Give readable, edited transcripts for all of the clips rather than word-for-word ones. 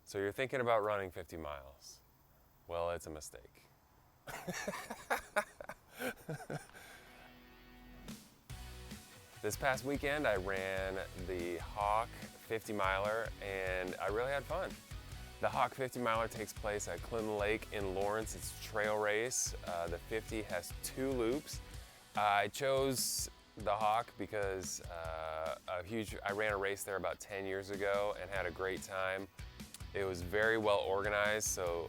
So you're thinking about running 50 miles. Well, it's a mistake. This past weekend, I ran the Hawk 50 miler and I really had fun. The Hawk 50 miler takes place at Clinton Lake in Lawrence. It's a trail race. The 50 has 2 loops. I chose the Hawk because I ran a race there about 10 years ago and had a great time. It was very well organized, so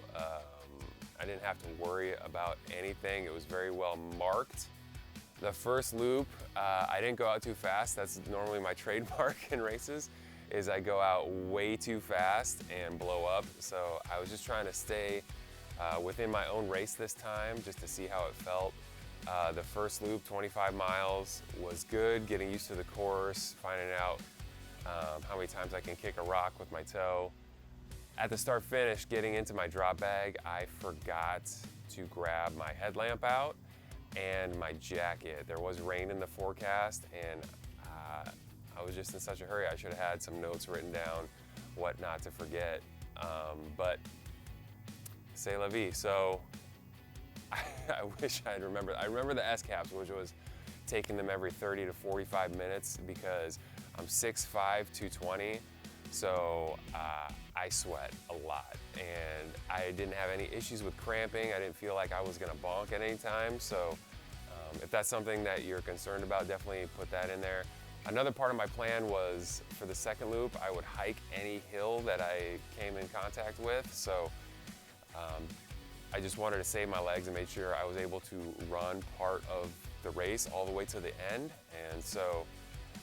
I didn't have to worry about anything. It was very well marked. The first loop, I didn't go out too fast. That's normally my trademark in races, is I go out way too fast and blow up. So I was just trying to stay within my own race this time, just to see how it felt. The first loop, 25 miles, was good, getting used to the course, finding out how many times I can kick a rock with my toe. At the start finish, getting into my drop bag, I forgot to grab my headlamp out and my jacket. There was rain in the forecast and I was just in such a hurry. I should have had some notes written down, what not to forget. But c'est la vie. So I wish I'd remembered. I remember the S-caps, which was taking them every 30 to 45 minutes because I'm 6'5", 220. So I sweat a lot and I didn't have any issues with cramping. I didn't feel like I was gonna bonk at any time. So if that's something that you're concerned about, definitely put that in there. Another part of my plan was for the second loop, I would hike any hill that I came in contact with. So I just wanted to save my legs and make sure I was able to run part of the race all the way to the end. And so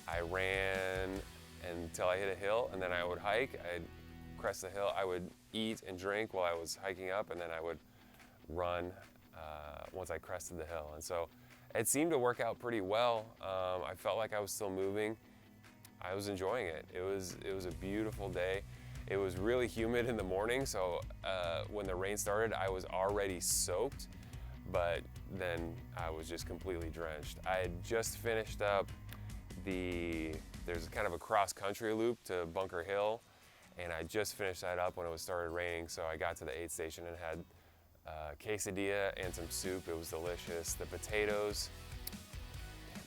I ran until I hit a hill, and then I would hike. I'd crest the hill. I would eat and drink while I was hiking up, and then I would run once I crested the hill. And so it seemed to work out pretty well. I felt like I was still moving. I was enjoying it. It was a beautiful day. It was really humid in the morning, so when the rain started, I was already soaked, but then I was just completely drenched. I had just finished up there's kind of a cross-country loop to Bunker Hill, and I just finished that up when it started raining, so I got to the aid station and had quesadilla and some soup. It was delicious. The potatoes,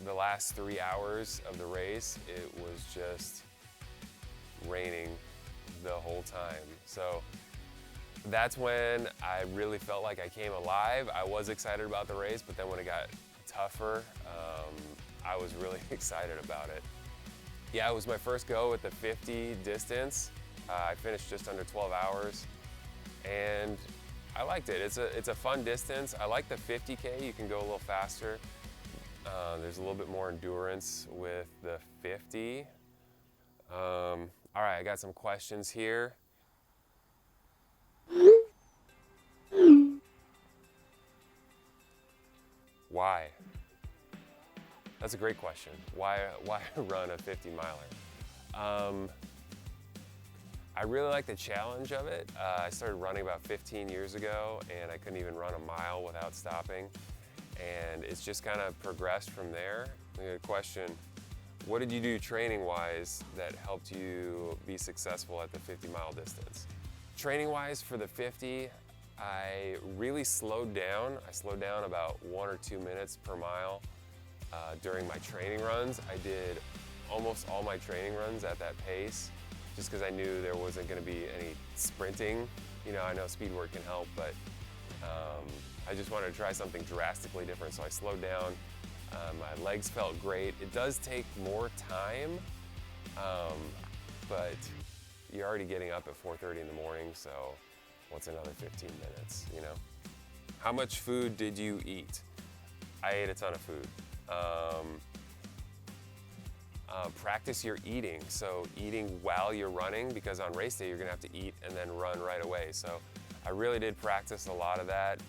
the last 3 hours of the race, it was just raining the whole time. So that's when I really felt like I came alive. I was excited about the race, but then when it got tougher, I was really excited about it. Yeah, it was my first go with the 50 distance. I finished just under 12 hours and I liked it. It's a fun distance. I like the 50K, you can go a little faster. There's a little bit more endurance with the 50. All right, I got some questions here. Why? That's a great question. Why run a 50 miler? I really like the challenge of it. I started running about 15 years ago and I couldn't even run a mile without stopping. And it's just kind of progressed from there. A question, what did you do training-wise that helped you be successful at the 50-mile distance? Training-wise for the 50, I really slowed down. I slowed down about 1 or 2 minutes per mile during my training runs. I did almost all my training runs at that pace just because I knew there wasn't going to be any sprinting. You know, I know speed work can help, but I just wanted to try something drastically different, so I slowed down. My legs felt great. It does take more time, but you're already getting up at 4:30 in the morning, so what's another 15 minutes, you know? How much food did you eat? I ate a ton of food. Practice your eating, so eating while you're running, because on race day you're gonna have to eat and then run right away. So I really did practice a lot of that.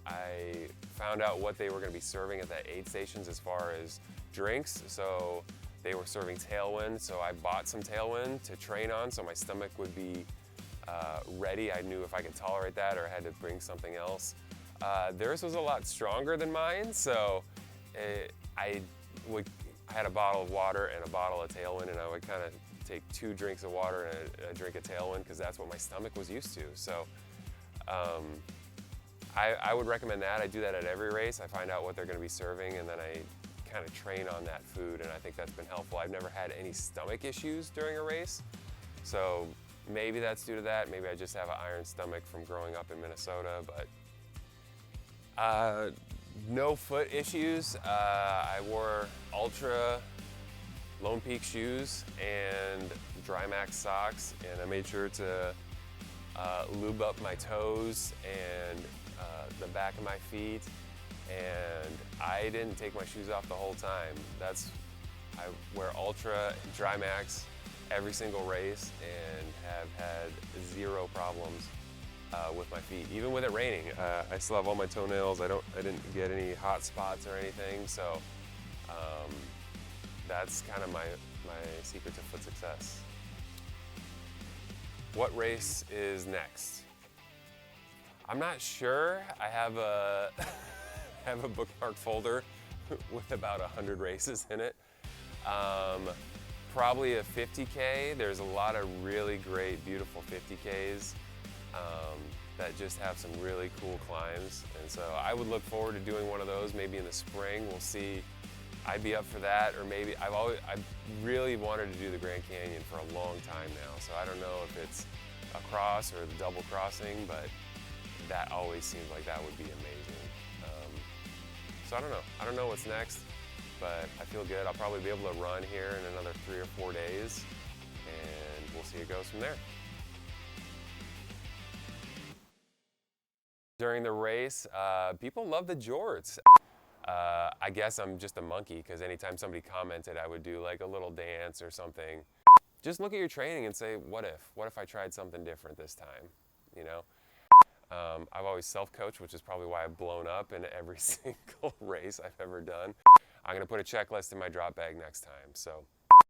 I found out what they were gonna be serving at the aid stations as far as drinks. So they were serving Tailwind, so I bought some Tailwind to train on so my stomach would be ready. I knew if I could tolerate that or I had to bring something else. Theirs was a lot stronger than mine, so I had a bottle of water and a bottle of Tailwind, and I would kind of take 2 drinks of water and a drink of Tailwind because that's what my stomach was used to. So I would recommend that. I do that at every race. I find out what they're going to be serving, and then I kind of train on that food, and I think that's been helpful. I've never had any stomach issues during a race, so maybe that's due to that. Maybe I just have an iron stomach from growing up in Minnesota, but no foot issues. I wore Altra Lone Peak shoes and Drymax socks, and I made sure to lube up my toes and the back of my feet, and I didn't take my shoes off the whole time. I wear Altra and Drymax every single race and have had 0 problems with my feet. Even with it raining, I still have all my toenails. I didn't get any hot spots or anything, so that's kind of my secret to foot success. What race is next? I'm not sure. I have a have a bookmark folder with about 100 races in it. Probably a 50K. There's a lot of really great, beautiful 50Ks that just have some really cool climbs. And so I would look forward to doing one of those maybe in the spring. We'll see. I'd be up for that, or maybe I've really wanted to do the Grand Canyon for a long time now. So I don't know if it's a cross or the double crossing, but that always seems like that would be amazing. So I don't know. I don't know what's next, but I feel good. I'll probably be able to run here in another 3 or 4 days, and we'll see it goes from there. During the race, people love the jorts. I guess I'm just a monkey, because anytime somebody commented, I would do like a little dance or something. Just look at your training and say, what if I tried something different this time, you know? I've always self-coached, which is probably why I've blown up in every single race I've ever done. I'm gonna put a checklist in my drop bag next time. So